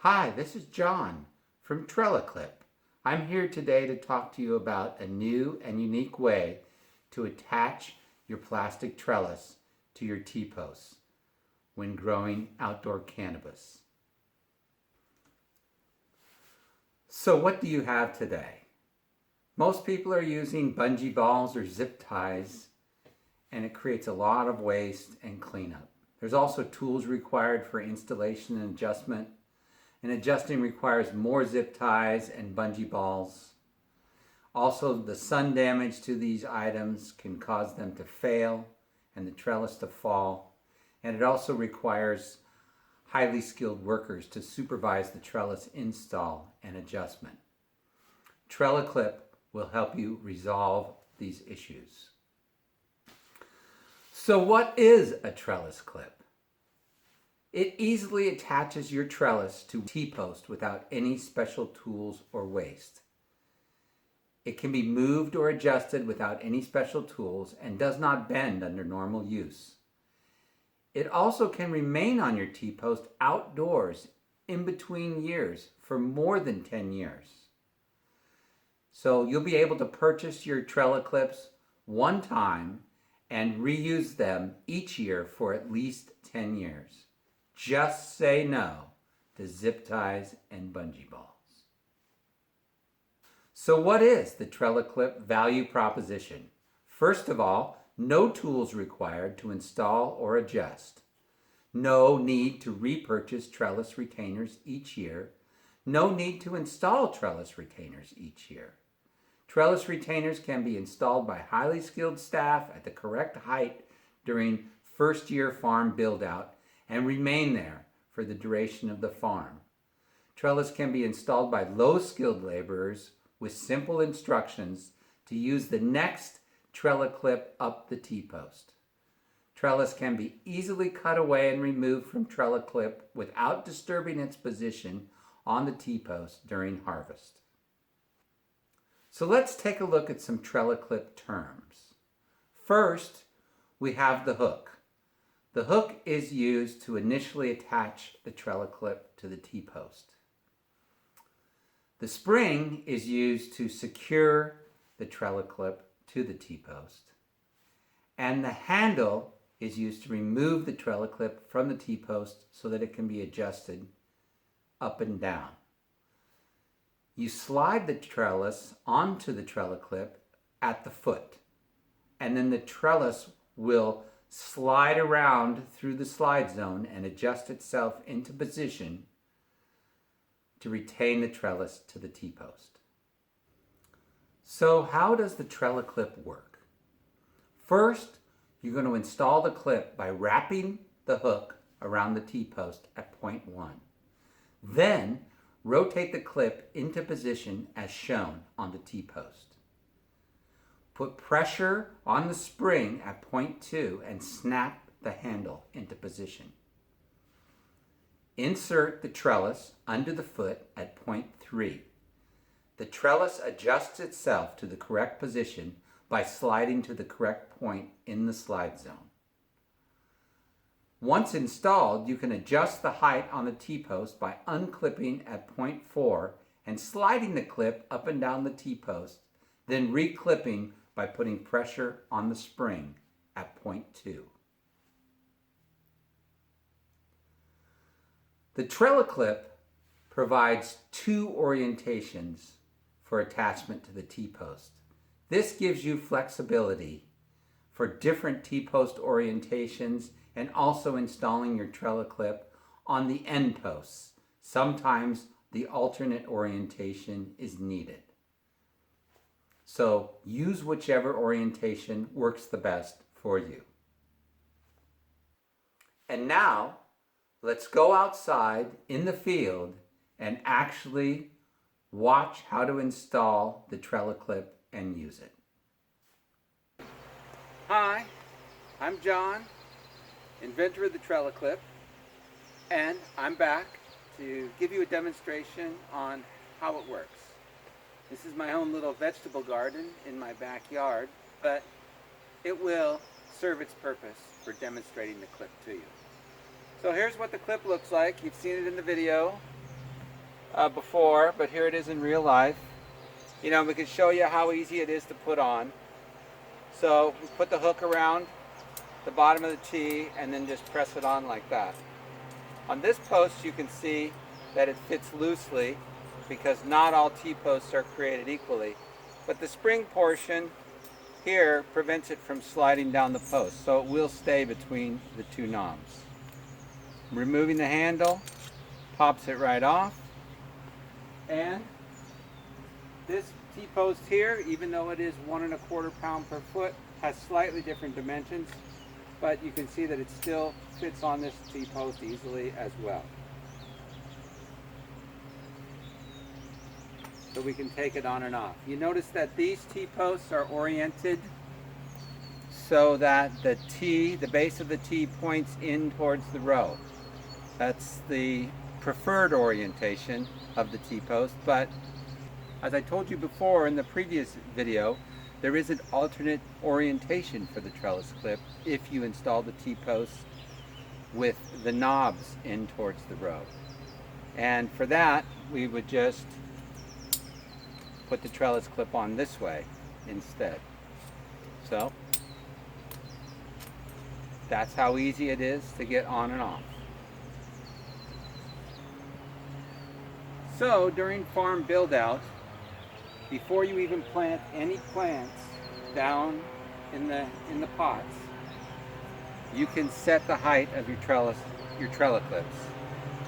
Hi, this is John from TrellaClip. I'm here today to talk to you about a new and unique way to attach your plastic trellis to your T-posts when growing outdoor cannabis. So what do you have today? Most people are using bungee balls or zip ties, and it creates a lot of waste and cleanup. There's also tools required for installation and adjustment. And adjusting requires more zip ties and bungee balls. Also, the sun damage to these items can cause them to fail and the trellis to fall. And it also requires highly skilled workers to supervise the trellis install and adjustment. TrellaClip will help you resolve these issues. So what is a trellis clip? It easily attaches your trellis to T-post without any special tools or waste. It can be moved or adjusted without any special tools and does not bend under normal use. It also can remain on your T-post outdoors in between years for more than 10 years. So you'll be able to purchase your TrellaClips one time and reuse them each year for at least 10 years. Just say no to zip ties and bungee balls. So what is the TrellaClip value proposition? First of all, no tools required to install or adjust. No need to repurchase trellis retainers each year. No need to install trellis retainers each year. Trellis retainers can be installed by highly skilled staff at the correct height during first-year farm build-out and remain there for the duration of the farm. Trellis can be installed by low-skilled laborers with simple instructions to use the next TrellaClip up the T-post. Trellis can be easily cut away and removed from TrellaClip without disturbing its position on the T-post during harvest. So let's take a look at some TrellaClip terms. First, we have the hook. The hook is used to initially attach the TrellaClip to the T-post. The spring is used to secure the TrellaClip to the T-post. And the handle is used to remove the TrellaClip from the T-post so that it can be adjusted up and down. You slide the trellis onto the TrellaClip at the foot, and then the trellis will slide around through the slide zone and adjust itself into position to retain the trellis to the T-post. So how does the TrellaClip work? First, you're going to install the clip by wrapping the hook around the T-post at point 1. Then, rotate the clip into position as shown on the T-post. Put pressure on the spring at point 2 and snap the handle into position. Insert the trellis under the foot at point 3. The trellis adjusts itself to the correct position by sliding to the correct point in the slide zone. Once installed, you can adjust the height on the T-post by unclipping at point 4 and sliding the clip up and down the T-post, then reclipping by putting pressure on the spring at point 2. The TrellaClip provides 2 orientations for attachment to the T-post. This gives you flexibility for different T-post orientations and also installing your TrellaClip on the end posts. Sometimes the alternate orientation is needed. So use whichever orientation works the best for you. And now, let's go outside in the field and actually watch how to install the TrellaClip and use it. Hi, I'm John, inventor of the TrellaClip, and I'm back to give you a demonstration on how it works. This is my own little vegetable garden in my backyard, but it will serve its purpose for demonstrating the clip to you. So here's what the clip looks like. You've seen it in the video. before, but here it is in real life. You know, we can show you how easy it is to put on. So we put the hook around the bottom of the T and then just press it on like that. On this post you can see that it fits loosely because not all T-posts are created equally. But the spring portion here prevents it from sliding down the post, so it will stay between the two knobs. Removing the handle pops it right off, and this T-post here, even though it is 1 1/4 pound per foot, has slightly different dimensions, but you can see that it still fits on this T-post easily as well. So we can take it on and off. You notice that these T-posts are oriented so that the base of the T points in towards the row. That's the preferred orientation of the T-post, but as I told you before in the previous video, there is an alternate orientation for the trellis clip if you install the T-posts with the knobs in towards the row. And for that, we would just put the trellis clip on this way instead. So that's how easy it is to get on and off. So during farm build out, before you even plant any plants down in the pots, you can set the height of your trellis clips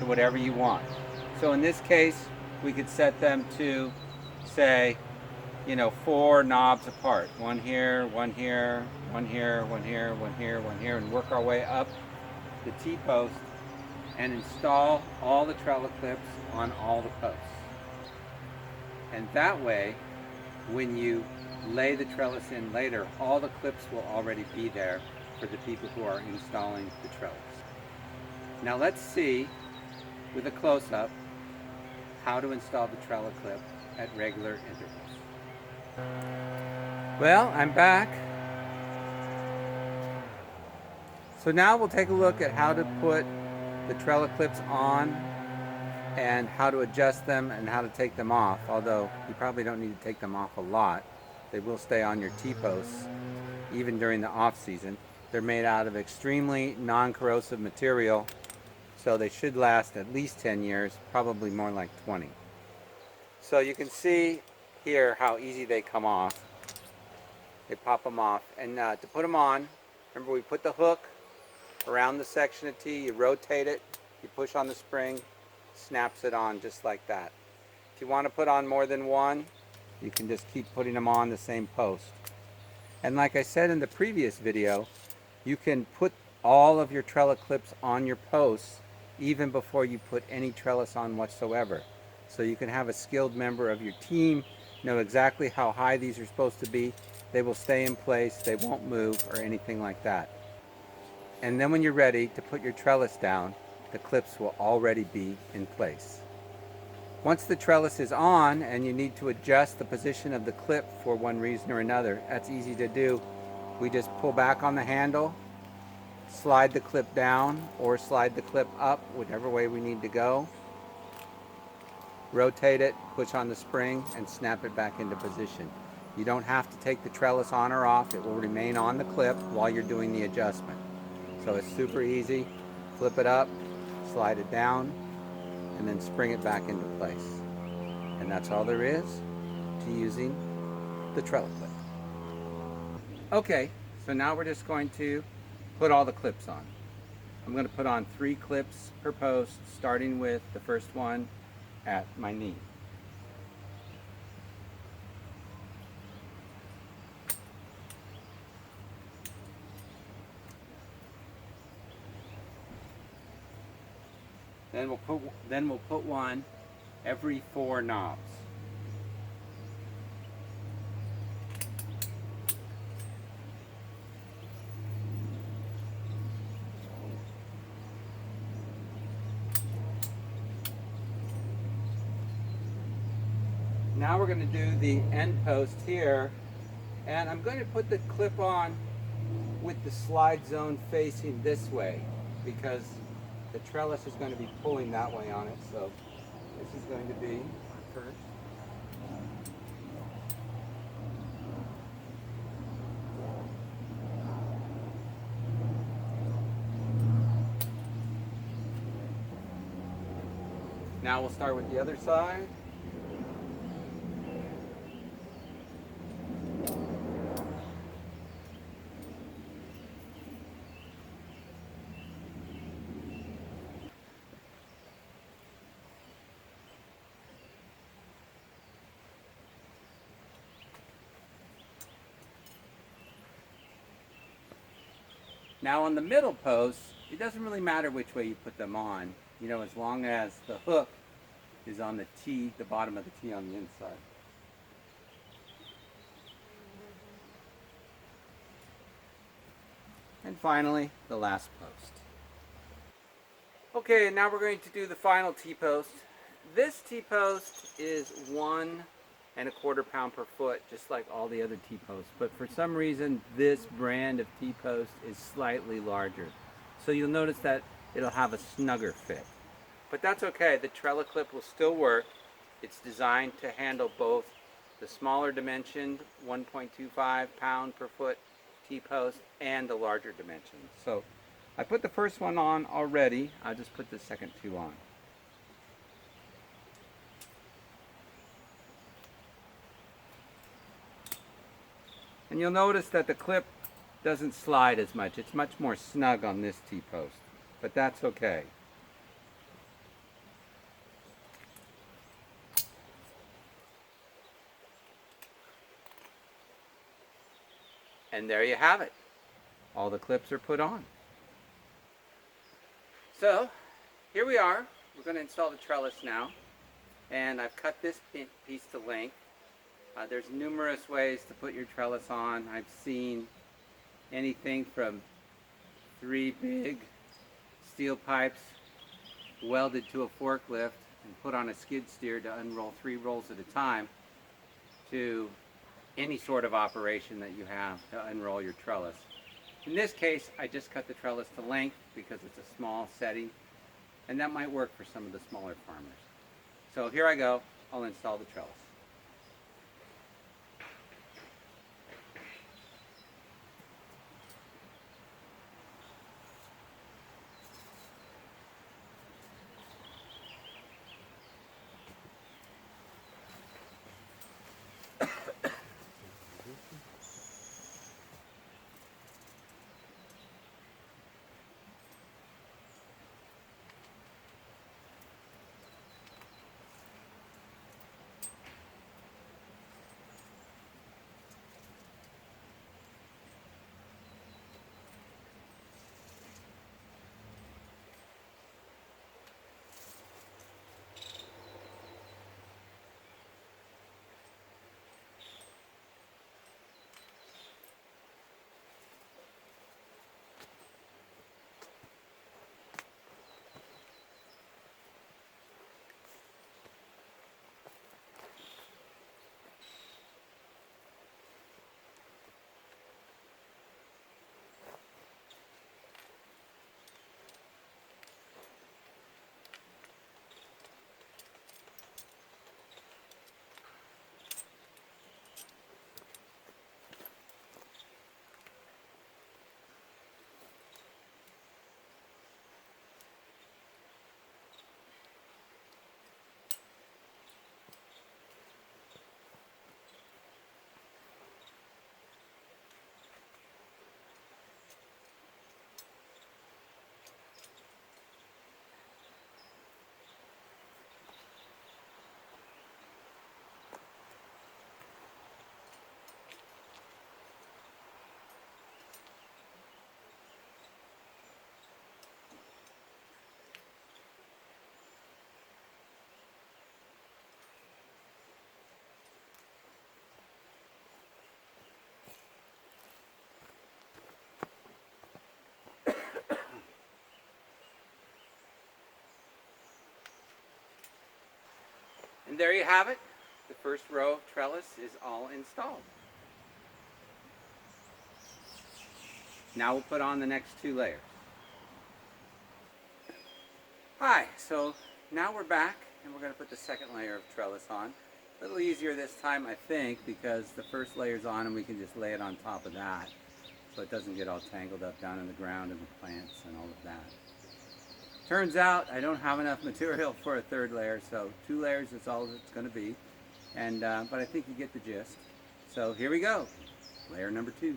to whatever you want. So in this case, we could set them to, say, 4 knobs apart. One here, one here, one here, one here, one here, one here, and work our way up the T-post and install all the trellis clips on all the posts. And that way, when you lay the trellis in later, all the clips will already be there for the people who are installing the trellis. Now let's see, with a close-up, how to install the trellis clip at regular intervals. Well, I'm back. So now we'll take a look at how to put the trellis clips on and how to adjust them and how to take them off, although you probably don't need to take them off a lot. They will stay on your T-posts even during the off-season. They're made out of extremely non-corrosive material, so they should last at least 10 years, probably more like 20. So you can see here how easy they come off. They pop them off, and to put them on, remember we put the hook around the section of T, you rotate it, you push on the spring, snaps it on just like that. If you want to put on more than one, you can just keep putting them on the same post. And like I said in the previous video, you can put all of your trellis clips on your posts even before you put any trellis on whatsoever. So you can have a skilled member of your team know exactly how high these are supposed to be. They will stay in place, they won't move or anything like that. And then when you're ready to put your trellis down, the clips will already be in place. Once the trellis is on and you need to adjust the position of the clip for one reason or another, that's easy to do. We just pull back on the handle, slide the clip down or slide the clip up, whichever way we need to go. Rotate it, push on the spring, and snap it back into position. You don't have to take the trellis on or off. It will remain on the clip while you're doing the adjustment. So it's super easy. Flip it up, slide it down, and then spring it back into place. And that's all there is to using the trellis clip. Okay, so now we're just going to put all the clips on. I'm going to put on 3 clips per post, starting with the first one at my knee. Then we'll put one every 4 knobs. Now we're going to do the end post here, and I'm going to put the clip on with the slide zone facing this way because the trellis is going to be pulling that way on it, so This is going to be our first. Now we'll start with the other side. Now on the middle posts, it doesn't really matter which way you put them on, you know, as long as the hook is on the T, the bottom of the T on the inside. And finally, the last post. Okay, now we're going to do the final T-post. This T-post is 1¼ pound per foot, just like all the other T-posts. But for some reason, this brand of T-post is slightly larger. So you'll notice that it'll have a snugger fit. But that's okay, the TrellaClip will still work. It's designed to handle both the smaller dimensioned 1.25 pound per foot T-post and the larger dimensions. So I put the first one on already. I'll just put the second two on. And you'll notice that the clip doesn't slide as much. It's much more snug on this T-post, but that's okay. And there you have it. All the clips are put on. So here we are. We're going to install the trellis now. And I've cut this piece to length. There's numerous ways to put your trellis on. I've seen anything from 3 big steel pipes welded to a forklift and put on a skid steer to unroll 3 rolls at a time, to any sort of operation that you have to unroll your trellis. In this case, I just cut the trellis to length because it's a small setting, and that might work for some of the smaller farmers. So here I go. I'll install the trellis. And there you have it. The first row of trellis is all installed. Now we'll put on the next 2 layers. Hi, so now we're back And we're going to put the second layer of trellis on. A little easier this time, I think, because the first layer's on and we can just lay it on top of that, so it doesn't get all tangled up down in the ground and the plants and all of that. Turns out I don't have enough material for a third layer, so 2 layers is all it's going to be. And but I think you get the gist. So here we go, layer number 2.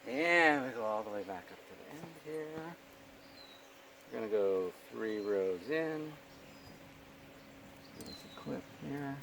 And we go all the way back up to the end here. We're going to go 3 rows in. There's a clip here.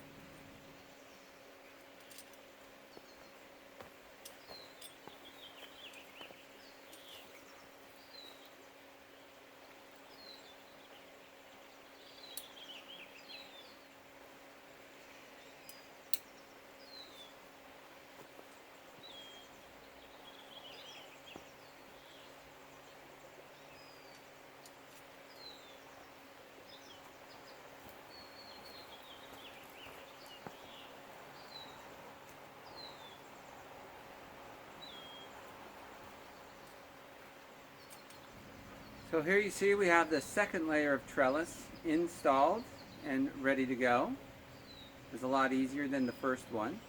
So here you see we have the second layer of trellis installed and ready to go. It was a lot easier than the first one.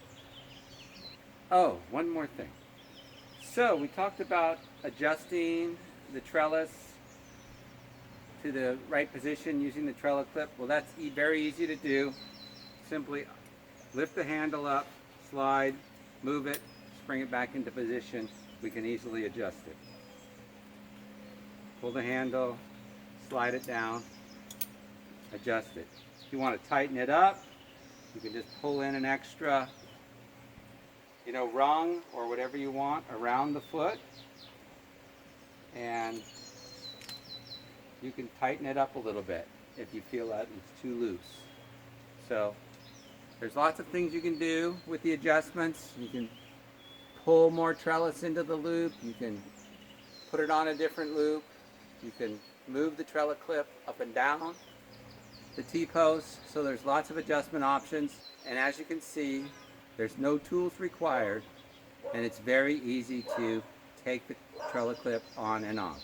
Oh, one more thing. So we talked about adjusting the trellis to the right position using the TrellaClip. Well, that's very easy to do. Simply lift the handle up, slide, move it, bring it back into position. We can easily adjust it. Pull the handle, slide it down, adjust it. If you want to tighten it up, you can just pull in an extra, rung or whatever you want around the foot, and you can tighten it up a little bit if you feel that it's too loose. So there's lots of things you can do with the adjustments. You can pull more trellis into the loop. You can put it on a different loop. You can move the TrellaClip up and down the T-post. So there's lots of adjustment options. And as you can see, there's no tools required. And it's very easy to take the TrellaClip on and off.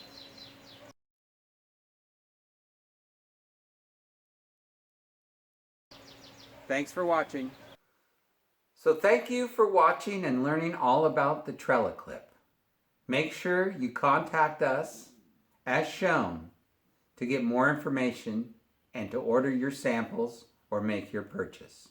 Thanks for watching. So thank you for watching and learning all about the TrellaClip. Make sure you contact us as shown to get more information and to order your samples or make your purchase.